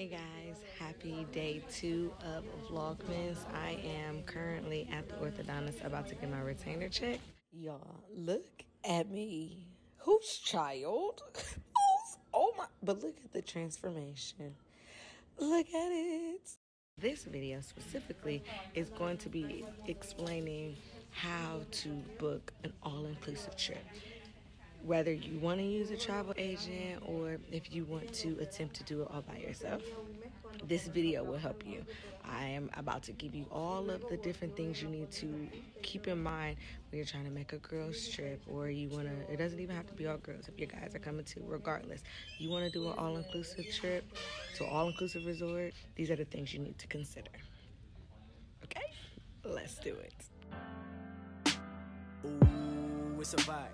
Hey guys, happy day 2 of Vlogmas. I am currently at the orthodontist about to get my retainer check. Y'all, look at me. Whose child? Oh my, but look at the transformation. Look at it. This video specifically is going to be explaining how to book an all-inclusive trip. Whether you want to use a travel agent or if you want to attempt to do it all by yourself, this video will help you. I am about to give you all of the different things you need to keep in mind when you're trying to make a girls trip, or you want to, it doesn't even have to be all girls if your guys are coming too, regardless. You want to do an all-inclusive trip to an all-inclusive resort, these are the things you need to consider. Okay, let's do it. Ooh, it's a vibe.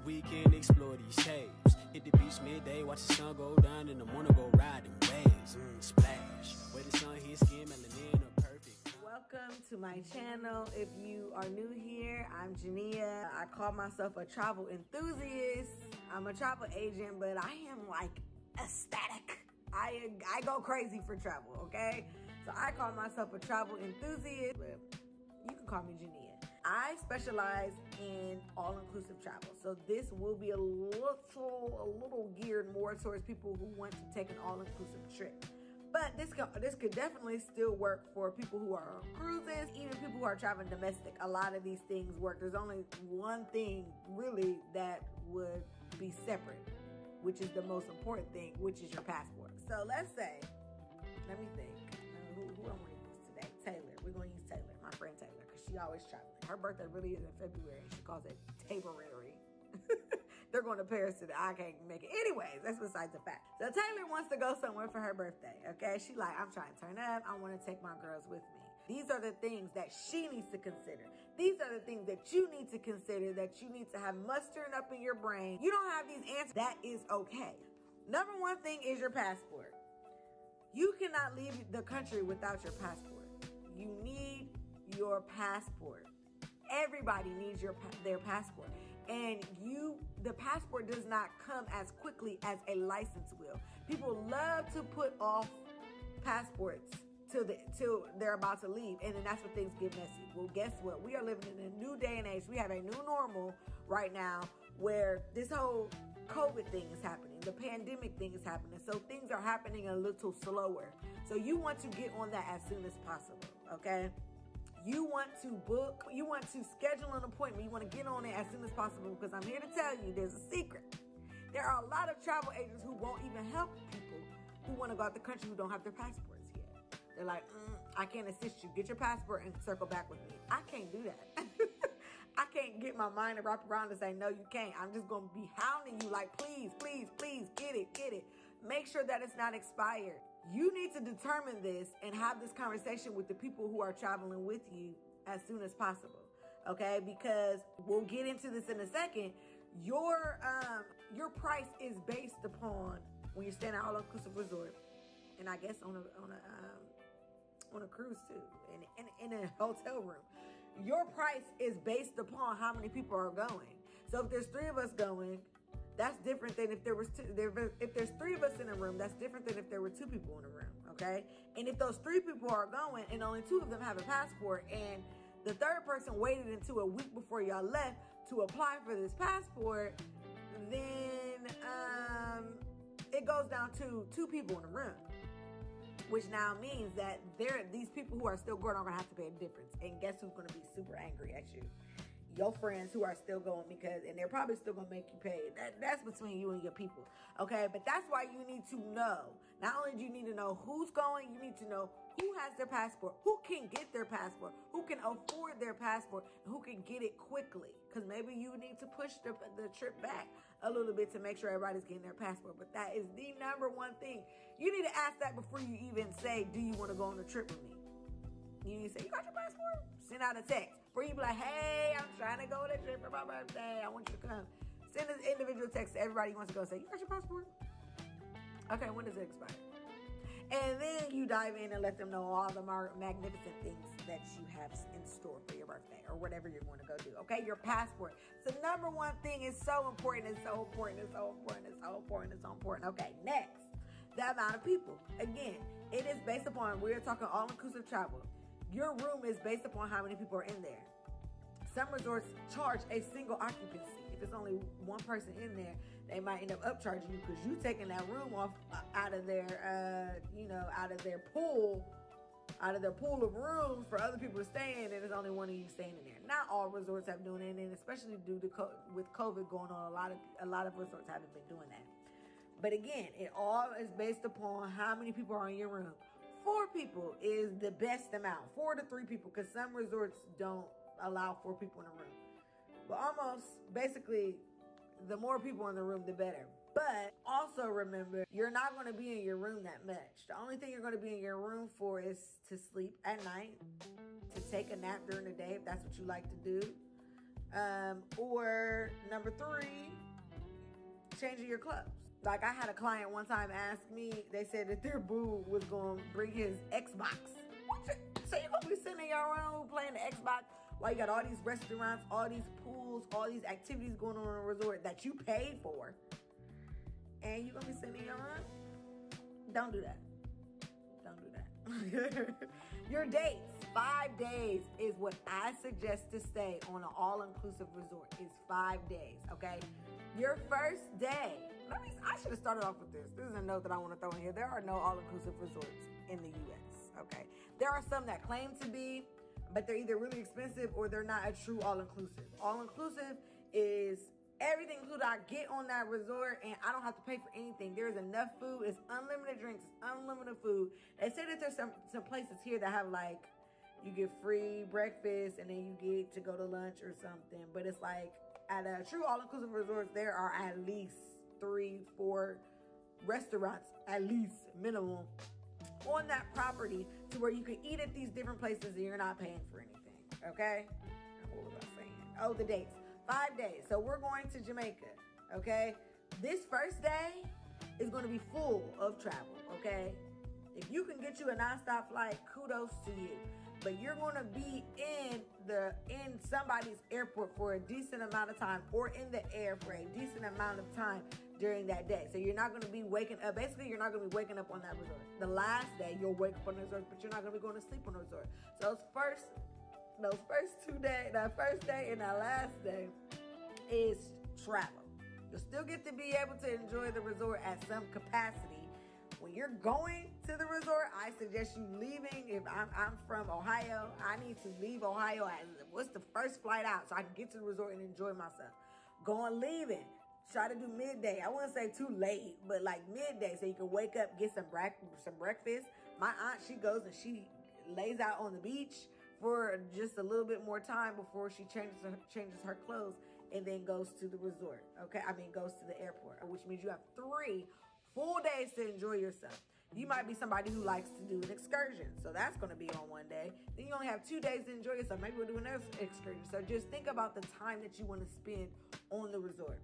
We can explore these caves. Hit the beach midday, watch the sun go down, in the morning go riding waves. Splash. Where the sun hits skin, melanin are perfect. Welcome to my channel. If you are new here, I'm Jania. I call myself a travel enthusiast. I'm a travel agent, but I am like ecstatic. I go crazy for travel, okay? So I call myself a travel enthusiast, but you can call me Jania. I specialize in all-inclusive travel. So this will be a little geared more towards people who want to take an all-inclusive trip. But this could definitely still work for people who are on cruises, even people who are traveling domestic. A lot of these things work. There's only one thing really that would be separate, which is the most important thing, which is your passport. So let's say, let me think, who I want to use today? Taylor. We're going to use Taylor, my friend Taylor, because she always traveling. Her birthday really is in February, and she calls it Taberary. They're going to Paris today. I can't make it. Anyways, that's besides the fact. So Taylor wants to go somewhere for her birthday, okay? She like, I'm trying to turn up. I want to take my girls with me. These are the things that she needs to consider. These are the things that you need to consider, that you need to have mustering up in your brain. You don't have these answers. That is okay. Number one thing is your passport. You cannot leave the country without your passport. You need your passport. Everybody needs their passport. And the passport does not come as quickly as a license will. People love to put off passports till they're about to leave, and then that's when things get messy. Well, guess what? We are living in a new day and age. We have a new normal right now where this whole COVID thing is happening. The pandemic thing is happening. So things are happening a little slower. So you want to get on that as soon as possible, okay? You want to book, you want to schedule an appointment. You want to get on it as soon as possible, because I'm here to tell you there's a secret. There are a lot of travel agents who won't even help people who want to go out the country who don't have their passports yet. They're like, I can't assist you. Get your passport and circle back with me. I can't do that. I can't get my mind to wrap around and say, no, you can't. I'm just going to be hounding you like, please, please, please, get it, get it. Make sure that it's not expired. You need to determine this and have this conversation with the people who are traveling with you as soon as possible, okay? Because we'll get into this in a second. Your price is based upon when you're staying at all-inclusive resort, and I guess on a cruise too, in a hotel room. Your price is based upon how many people are going. So if there's 3 of us going, that's different than if there was if there's 3 of us in a room, that's different than if there were 2 people in a room, okay? And if those 3 people are going and only 2 of them have a passport, and the 3rd person waited until a week before y'all left to apply for this passport, then it goes down to 2 people in a room. Which now means that these people who are still going are going to have to pay a difference. And guess who's going to be super angry at you? Your friends who are still going, and they're probably still going to make you pay. That's between you and your people, okay? But that's why you need to know. Not only do you need to know who's going, you need to know who has their passport, who can get their passport, who can afford their passport, and who can get it quickly. Because maybe you need to push the trip back a little bit to make sure everybody's getting their passport. But that is the number one thing. You need to ask that before you even say, do you want to go on a trip with me? You need to say, you got your passport? Send out a text. Before you be like, hey, I'm trying to go on a trip for my birthday. I want you to come. Send an individual text to everybody who wants to go. Say, you got your passport? Okay, when does it expire? And then you dive in and let them know all the magnificent things that you have in store for your birthday or whatever you're going to go do. Okay, your passport. So number one thing is so important. It's so important. It's so important. It's so important. It's so important. Okay, next. the amount of people. Again, it is based upon, we're talking all-inclusive travel. Your room is based upon how many people are in there. Some resorts charge a single occupancy. If it's only one person in there, they might end up upcharging you because you taking that room off out of their, out of their pool of rooms for other people to stay in, and there's only one of you staying in there. Not all resorts have doing it, and especially due to with COVID going on, a lot of resorts haven't been doing that. But again, it all is based upon how many people are in your room. 4 people is the best amount, 4 to 3 people, because some resorts don't allow 4 people in a room. But almost, basically, the more people in the room, the better. But also remember, you're not going to be in your room that much. The only thing you're going to be in your room for is to sleep at night, to take a nap during the day, if that's what you like to do. Or number 3, changing your clothes. Like, I had a client one time ask me, they said that their boo was going to bring his Xbox. So you're going to be sitting in your room playing the Xbox while you got all these restaurants, all these pools, all these activities going on in a resort that you paid for, and you're going to be sitting in your room? Don't do that. Don't do that. Your dates, 5 days is what I suggest to stay on an all-inclusive resort, is 5 days, okay? Your first day, I should have started off with this. This is a note that I want to throw in here. There are no all-inclusive resorts in the U.S., okay? There are some that claim to be, but they're either really expensive or they're not a true all-inclusive. All-inclusive is everything included. I get on that resort and I don't have to pay for anything. There's enough food. It's unlimited drinks. It's unlimited food. They say that there's some places here that have, like, you get free breakfast and then you get to go to lunch or something. But it's like, at a true all-inclusive resort, there are at least 3-4 restaurants, at least minimum, on that property to where you can eat at these different places and you're not paying for anything, okay? What was I saying? Oh, the dates. 5 days. So we're going to Jamaica, okay? This first day is going to be full of travel, okay? If you can get you a nonstop flight, kudos to you. But you're going to be in somebody's airport for a decent amount of time, or in the air for a decent amount of time during that day. So you're not going to be waking up. Basically, you're not going to be waking up on that resort. The last day, you'll wake up on the resort, but you're not going to be going to sleep on the resort. So those first 2 days, that first day and that last day is travel. You'll still get to be able to enjoy the resort at some capacity. When you're going to the resort, I suggest you leaving. If I'm from Ohio, I need to leave Ohio at what's the first flight out so I can get to the resort and enjoy myself. Leaving. Try to do midday. I wouldn't say too late, but like midday, so you can wake up, get some breakfast. My aunt, she goes and she lays out on the beach for just a little bit more time before she changes her clothes and then goes to the resort. Okay, goes to the airport, which means you have 3 full days to enjoy yourself. You might be somebody who likes to do an excursion, so that's going to be on one day. Then you only have 2 days to enjoy yourself. Maybe we'll do another excursion. So just think about the time that you want to spend on the resort.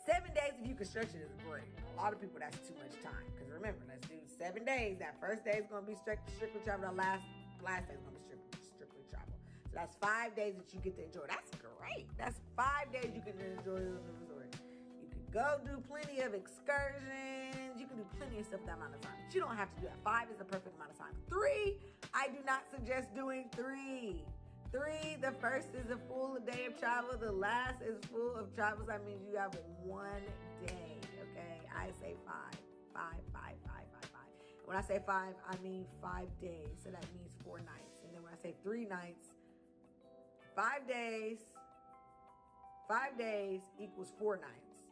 7 days, if you can stretch it, is great. A lot of people, that's too much time. Because remember, let's do 7 days. That first day is going to be strictly travel. The last day is going to be strictly travel. So that's 5 days that you get to enjoy. That's great. That's 5 days you can enjoy on the resort. You can go do plenty of excursions. You can do plenty of stuff that amount of time. But you don't have to do that. 5 is the perfect amount of time. 3, I do not suggest doing 3. 3, the first is a full day of travel. The last is full of travel. So that means you have 1 day, okay? I say 5. 5. When I say 5, I mean 5 days. So that means 4 nights. And then when I say 3 nights, 5 days. 5 days equals 4 nights.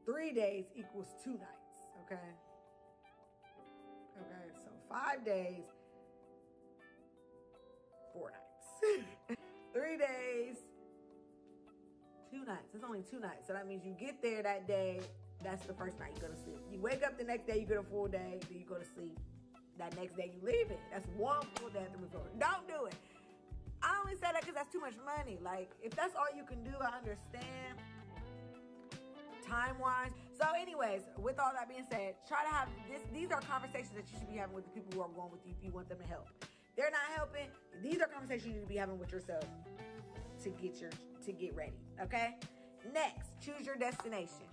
3 days equals 2 nights, okay? Okay, so 5 days, 4 nights. 3 days, 2 nights. It's only 2 nights. So that means you get there that day. That's the first night you go to sleep. You wake up the next day, you get a full day. Then you go to sleep. That next day you leave it. That's 1 full day at the resort. Don't do it. I only say that because that's too much money. Like, if that's all you can do, I understand time-wise. So anyways, with all that being said, try to have this. These are conversations that you should be having with the people who are going with you if you want them to help. They're not helping. These are conversations you need to be having with yourself to get ready, okay? Next, choose your destination.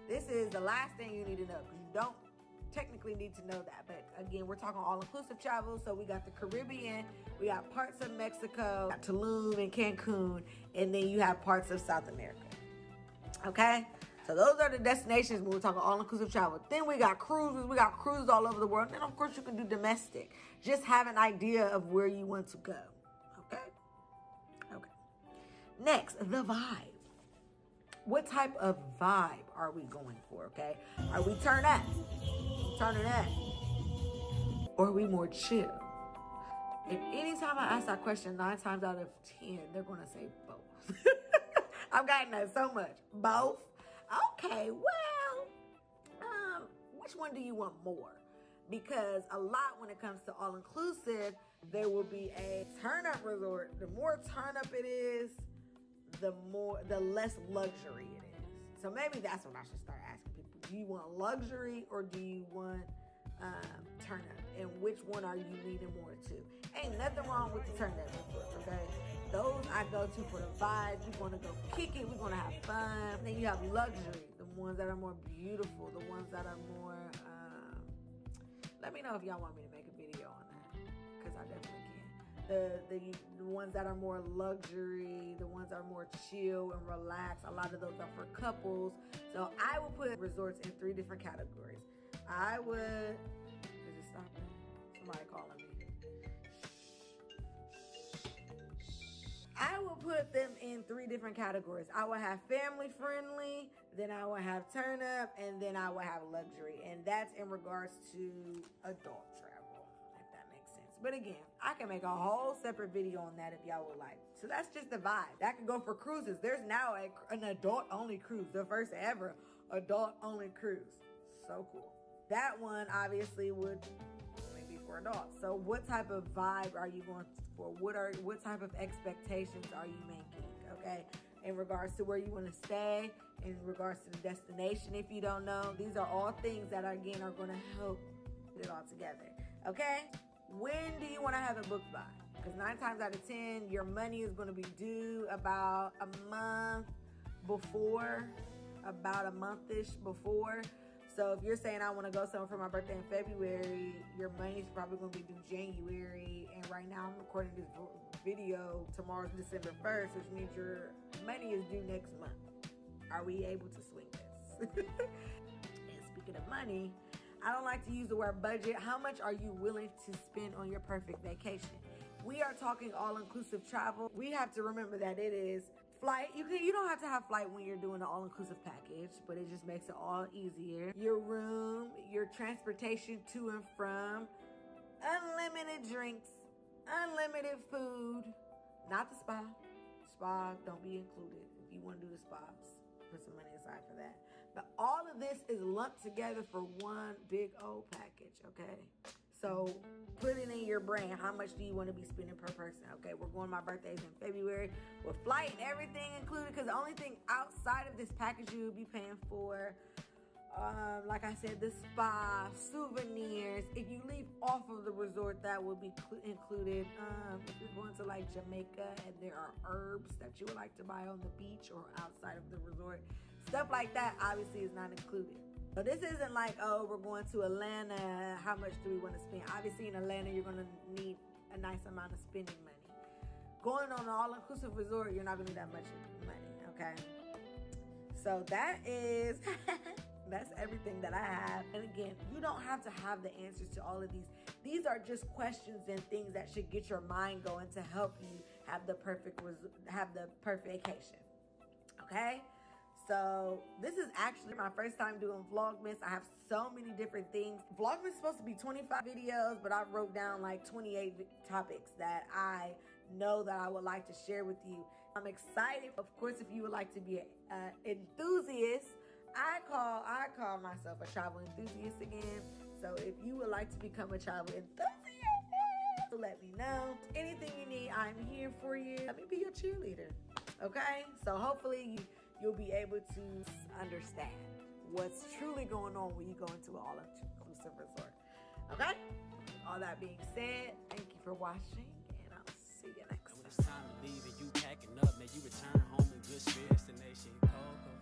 This is the last thing you need to know, because you don't technically need to know that. But again, we're talking all-inclusive travel. So we got the Caribbean, we got parts of Mexico, Tulum and Cancun, and then you have parts of South America. Okay? So those are the destinations when we're talking all-inclusive travel. Then we got cruises. We got cruises all over the world. And then, of course, you can do domestic. Just have an idea of where you want to go. Okay? Okay. Next, the vibe. What type of vibe are we going for, okay? Are we turn up? Turning up? Or are we more chill? And anytime I ask that question, 9 times out of 10, they're going to say both. I've gotten that so much. Both? Okay, well, which one do you want more? Because a lot when it comes to all-inclusive, there will be a turn-up resort. The more turn-up it is, the less luxury it is. So maybe that's what I should start asking people. Do you want luxury or do you want turn-up? And which one are you leaning more to? Ain't nothing wrong with the turn-up resorts, okay? Those I go to for the vibes. We're going to go kick it. We're going to have fun. Then you have luxury, the ones that are more beautiful, the ones that are more, let me know if y'all want me to make a video on that, because I definitely can. The ones that are more luxury, the ones that are more chill and relaxed, a lot of those are for couples. So I would put resorts in 3 different categories. I would, is it stopping? Somebody calling me. I will put them in 3 different categories. I will have family friendly, then I will have turn up, and then I will have luxury. And that's in regards to adult travel, if that makes sense. But again, I can make a whole separate video on that if y'all would like. So that's just the vibe. That can go for cruises. There's now an adult only cruise, the first ever adult only cruise. So cool. That one obviously would only be for adults. So what type of vibe are you going for? What type of expectations are you making? Okay, in regards to where you want to stay, in regards to the destination, if you don't know, these are all things that again are going to help put it all together. Okay, when do you want to have it booked by? Because 9 times out of 10, your money is going to be due about a month before, about a month-ish before. So if you're saying I want to go somewhere for my birthday in February, your money's probably going to be due January. And right now I'm recording this video. Tomorrow's December 1st, which means your money is due next month. Are we able to swing this? And speaking of money, I don't like to use the word budget. How much are you willing to spend on your perfect vacation? We are talking all-inclusive travel. We have to remember that it is flight. You don't have to have flight when you're doing an all-inclusive package, but it just makes it all easier. Your room, your transportation to and from, unlimited drinks, unlimited food, not the spa. Spa don't be included. If you want to do the spa, put some money aside for that. But all of this is lumped together for one big old package, okay? So put it in your brain. How much do you want to be spending per person? Okay, we're going, my birthday's in February with flight and everything included, because the only thing outside of this package you would be paying for, like I said, the spa, souvenirs. If you leave off of the resort, that will be included. If you're going to like Jamaica and there are herbs that you would like to buy on the beach or outside of the resort, stuff like that obviously is not included. So this isn't like, oh, we're going to Atlanta, how much do we want to spend? Obviously in Atlanta, you're going to need a nice amount of spending money. Going on an all-inclusive resort, you're not going to need that much money, okay? So that is, that's everything that I have. And again, you don't have to have the answers to all of these. These are just questions and things that should get your mind going to help you have the perfect vacation, okay? So this is actually my first time doing Vlogmas. I have so many different things. Vlogmas is supposed to be 25 videos, but I wrote down like 28 topics that I know that I would like to share with you. I'm excited. Of course, if you would like to be an enthusiast, I call myself a travel enthusiast again. So if you would like to become a travel enthusiast, let me know. Anything you need, I'm here for you. Let me be your cheerleader, okay? So hopefully you'll be able to understand what's truly going on when you go into an all-inclusive resort, okay? All that being said, thank you for watching, and I'll see you next time. When it's time to leave and you packing up, man, you return home in good spirits. Destination Coco.